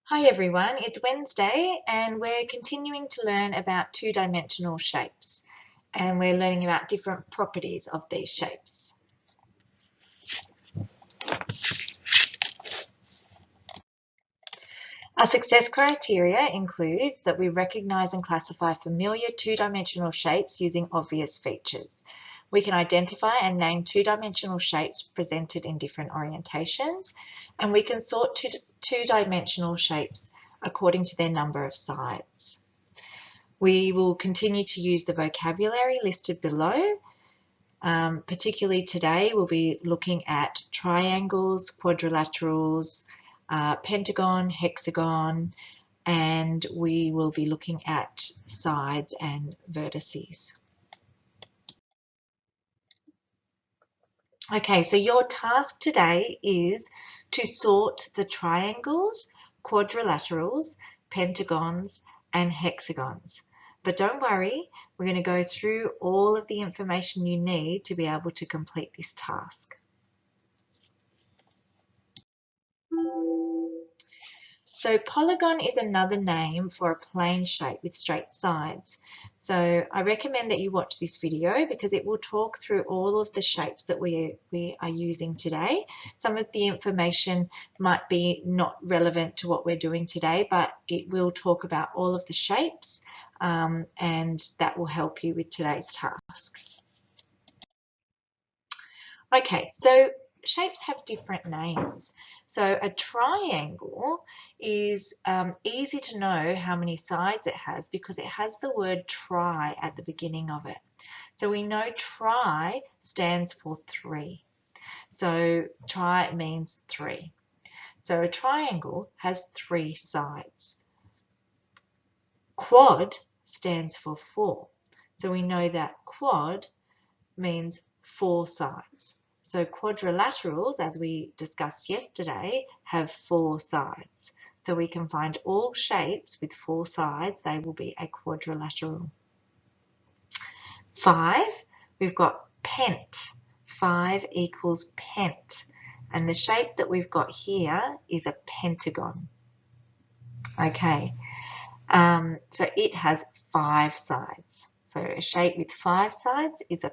Hi everyone, it's Wednesday and we're continuing to learn about two-dimensional shapes and we're learning about different properties of these shapes. Our success criteria includes that we recognize and classify familiar two-dimensional shapes using obvious features. We can identify and name two-dimensional shapes presented in different orientations, and we can sort two-dimensional shapes according to their number of sides. We will continue to use the vocabulary listed below. Particularly today, we'll be looking at triangles, quadrilaterals, pentagon, hexagon, and we will be looking at sides and vertices. Okay, so your task today is to sort the triangles, quadrilaterals, pentagons, and hexagons. But don't worry, we're going to go through all of the information you need to be able to complete this task. So polygon is another name for a plane shape with straight sides. So I recommend that you watch this video because it will talk through all of the shapes that we are using today. Some of the information might be not relevant to what we're doing today, but it will talk about all of the shapes and that will help you with today's task. Okay, so shapes have different names. So a triangle is easy to know how many sides it has because it has the word tri at the beginning of it. So we know tri stands for 3. So tri means 3. So a triangle has 3 sides. Quad stands for 4. So we know that quad means 4 sides. So quadrilaterals, as we discussed yesterday, have 4 sides. So we can find all shapes with 4 sides, they will be a quadrilateral. 5, we've got pent. 5 equals pent. And the shape that we've got here is a pentagon. Okay, so it has 5 sides. So a shape with 5 sides is a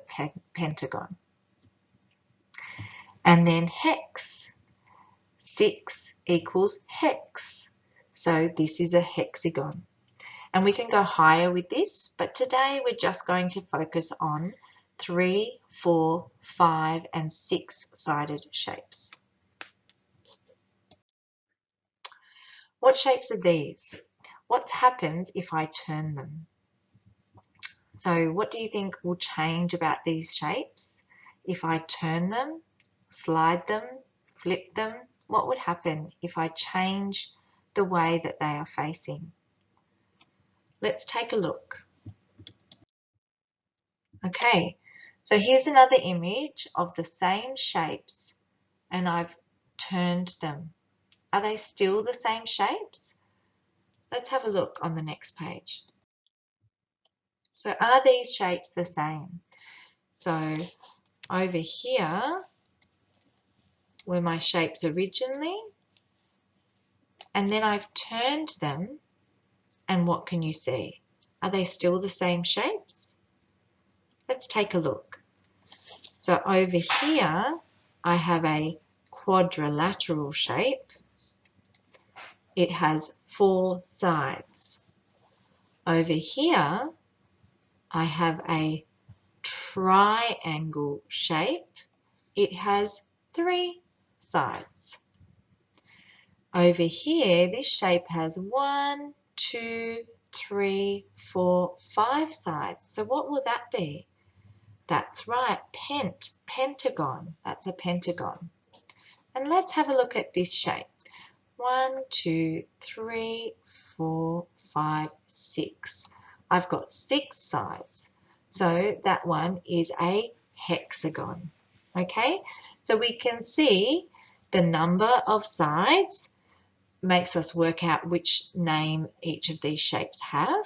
pentagon. And then hex, 6 equals hex. So this is a hexagon. And we can go higher with this, but today we're just going to focus on 3, 4, 5, and 6-sided shapes. What shapes are these? What happens if I turn them? So what do you think will change about these shapes? If I turn them, slide them, flip them, what would happen if I change the way that they are facing? Let's take a look. Okay, so here's another image of the same shapes and I've turned them. Are they still the same shapes? Let's have a look on the next page. So are these shapes the same? So over here were my shapes originally, and then I've turned them, and what can you see? Are they still the same shapes? Let's take a look. So over here I have a quadrilateral shape. It has 4 sides. Over here I have a triangle shape. It has 3 sides. Over here, this shape has 1, 2, 3, 4, 5 sides. So what will that be? That's right, pentagon. That's a pentagon. And let's have a look at this shape. 1, 2, 3, 4, 5, 6. I've got 6 sides. So that one is a hexagon. Okay, so we can see the number of sides makes us work out which name each of these shapes have.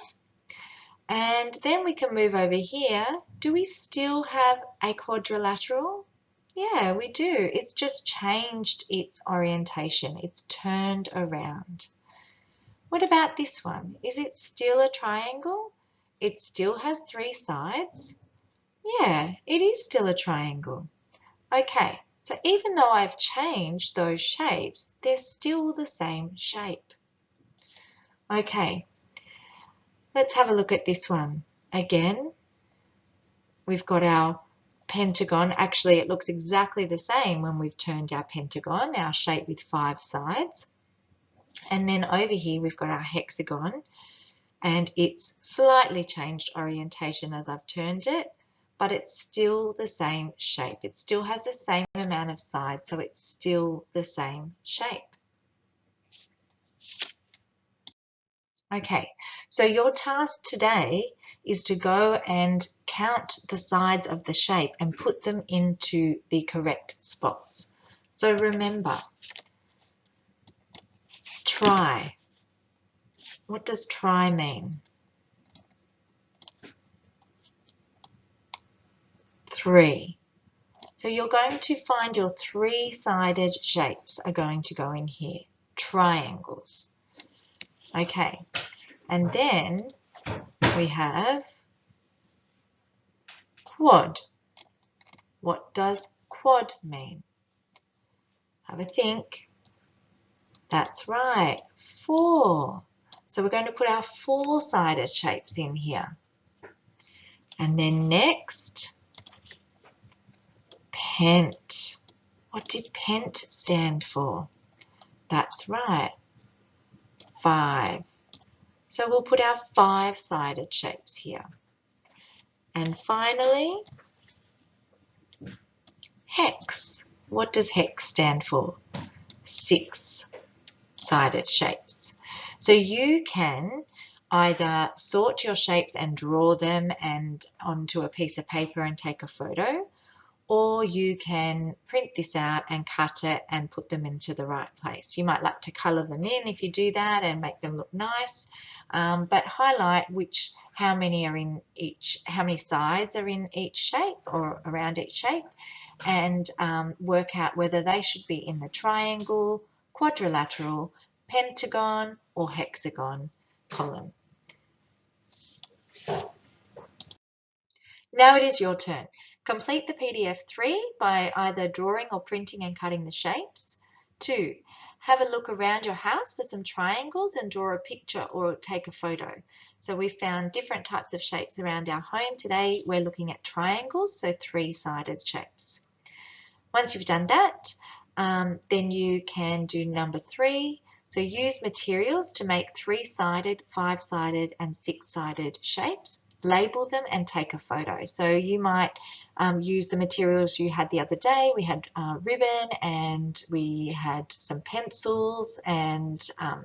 And then we can move over here. Do we still have a quadrilateral? Yeah, we do. It's just changed its orientation. It's turned around. What about this one? Is it still a triangle? It still has 3 sides. Yeah, it is still a triangle. Okay, so even though I've changed those shapes, they're still the same shape. Okay, let's have a look at this one. Again, we've got our pentagon. Actually, it looks exactly the same when we've turned our pentagon, our shape with 5 sides. And then over here, we've got our hexagon, and it's slightly changed orientation as I've turned it, but it's still the same shape. It still has the same amount of sides, so it's still the same shape. Okay, so your task today is to go and count the sides of the shape and put them into the correct spots. So remember, try. What does try mean? 3. So you're going to find your 3-sided shapes are going to go in here, triangles. Okay, and then we have quad. What does quad mean? Have a think. That's right, 4. So we're going to put our 4-sided shapes in here. And then next, pent. What did pent stand for? That's right, 5. So we'll put our 5-sided shapes here. And finally, hex. What does hex stand for? 6-sided shapes. So you can either sort your shapes and draw them and onto a piece of paper and take a photo, or you can print this out and cut it and put them into the right place. You might like to colour them in if you do that and make them look nice, but highlight how many sides are in each shape or around each shape, and work out whether they should be in the triangle, quadrilateral, pentagon, or hexagon column. Now it is your turn. Complete the PDF 3 by either drawing or printing and cutting the shapes. 2. Have a look around your house for some triangles and draw a picture or take a photo. So we found different types of shapes around our home. Today we're looking at triangles, so 3-sided shapes. Once you've done that, then you can do number 3. So use materials to make 3-sided, 5-sided and 6-sided shapes. Label them and take a photo. So you might use the materials you had the other day. We had ribbon and we had some pencils and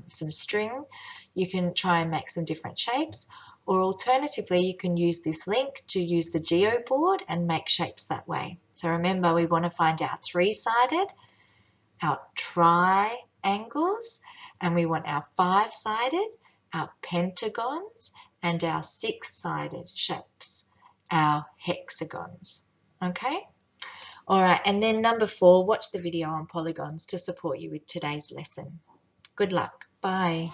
some string. You can try and make some different shapes, or alternatively you can use this link to use the geo board and make shapes that way. So remember, we want to find our 3-sided, our triangles, and we want our 5-sided, our pentagons, and our 6-sided shapes, our hexagons. Okay? All right, and then number 4, watch the video on polygons to support you with today's lesson. Good luck. Bye.